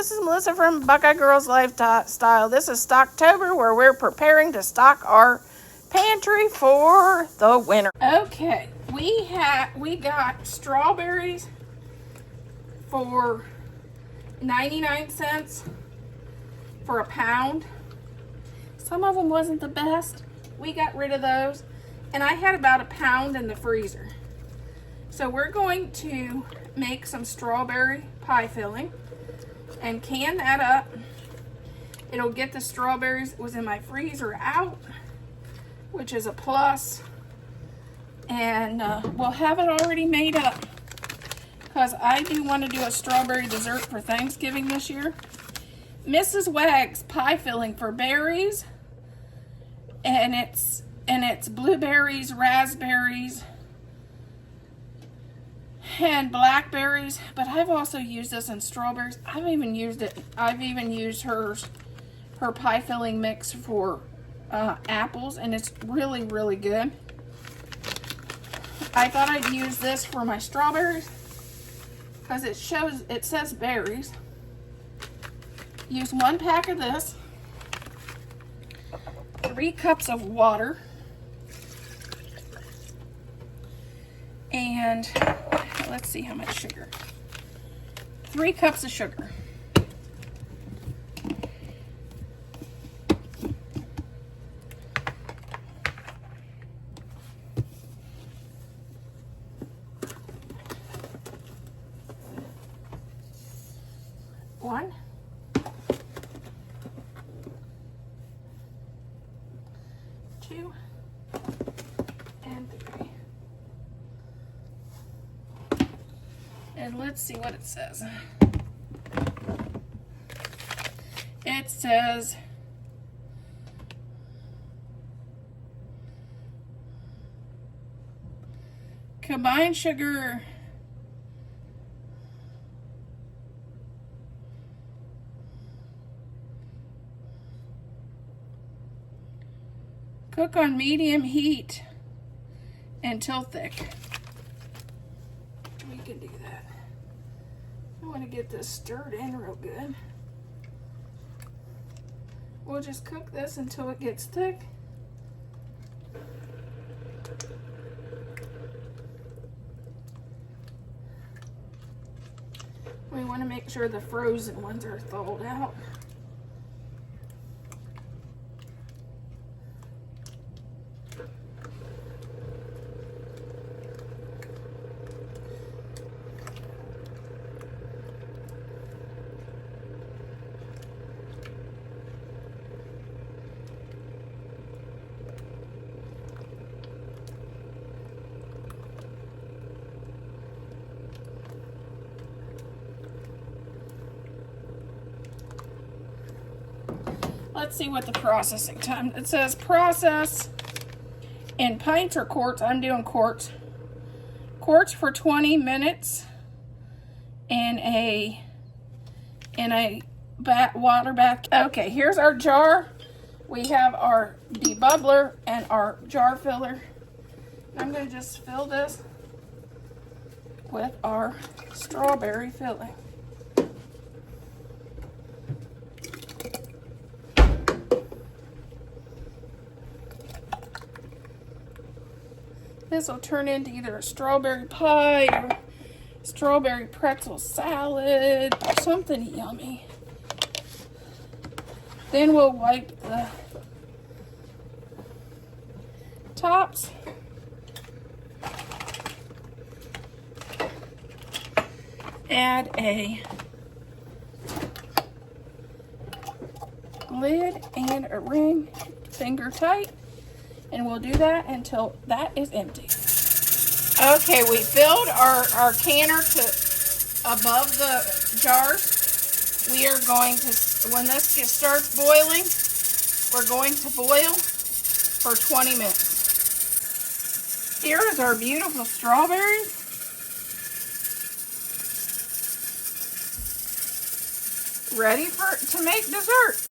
this is Melissa from Buckeye Girls Lifestyle. This is Stocktober, where we're preparing to stock our pantry for the winter. Okay, we got strawberries for 99 cents for a pound. Some of them wasn't the best. We got rid of those, and I had about a pound in the freezer. So we're going to make some strawberry pie filling and can that up. It'll get the strawberries that was in my freezer out, which is a plus. And we'll have it already made up, because I do want to do a strawberry dessert for Thanksgiving this year. Mrs. Wag's pie filling for berries, and it's blueberries, raspberries, and blackberries, but I've also used this in strawberries. I've even used her pie filling mix for apples, and it's really, really good. I thought I'd use this for my strawberries because it says berries. Use 1 pack of this, 3 cups of water, and let's see how much sugar. 3 cups of sugar. One, 2, and 3. And let's see what it says. It says combined sugar cook on medium heat until thick. We can do that. I want to get this stirred in real good. We'll just cook this until it gets thick. We want to make sure the frozen ones are thawed out. Let's see what the processing time. It says process in pints or quarts. I'm doing quarts. Quarts for 20 minutes in a water bath. Okay, here's our jar. We have our debubbler and our jar filler. I'm going to just fill this with our strawberry filling. This will turn into either a strawberry pie or strawberry pretzel salad or something yummy. Then we'll wipe the tops. Add a lid and a ring, finger tight. And we'll do that until that is empty. Okay, we filled our canner to above the jars. We are going to, when this starts boiling, we're going to boil for 20 minutes. Here is our beautiful strawberries. Ready to make dessert.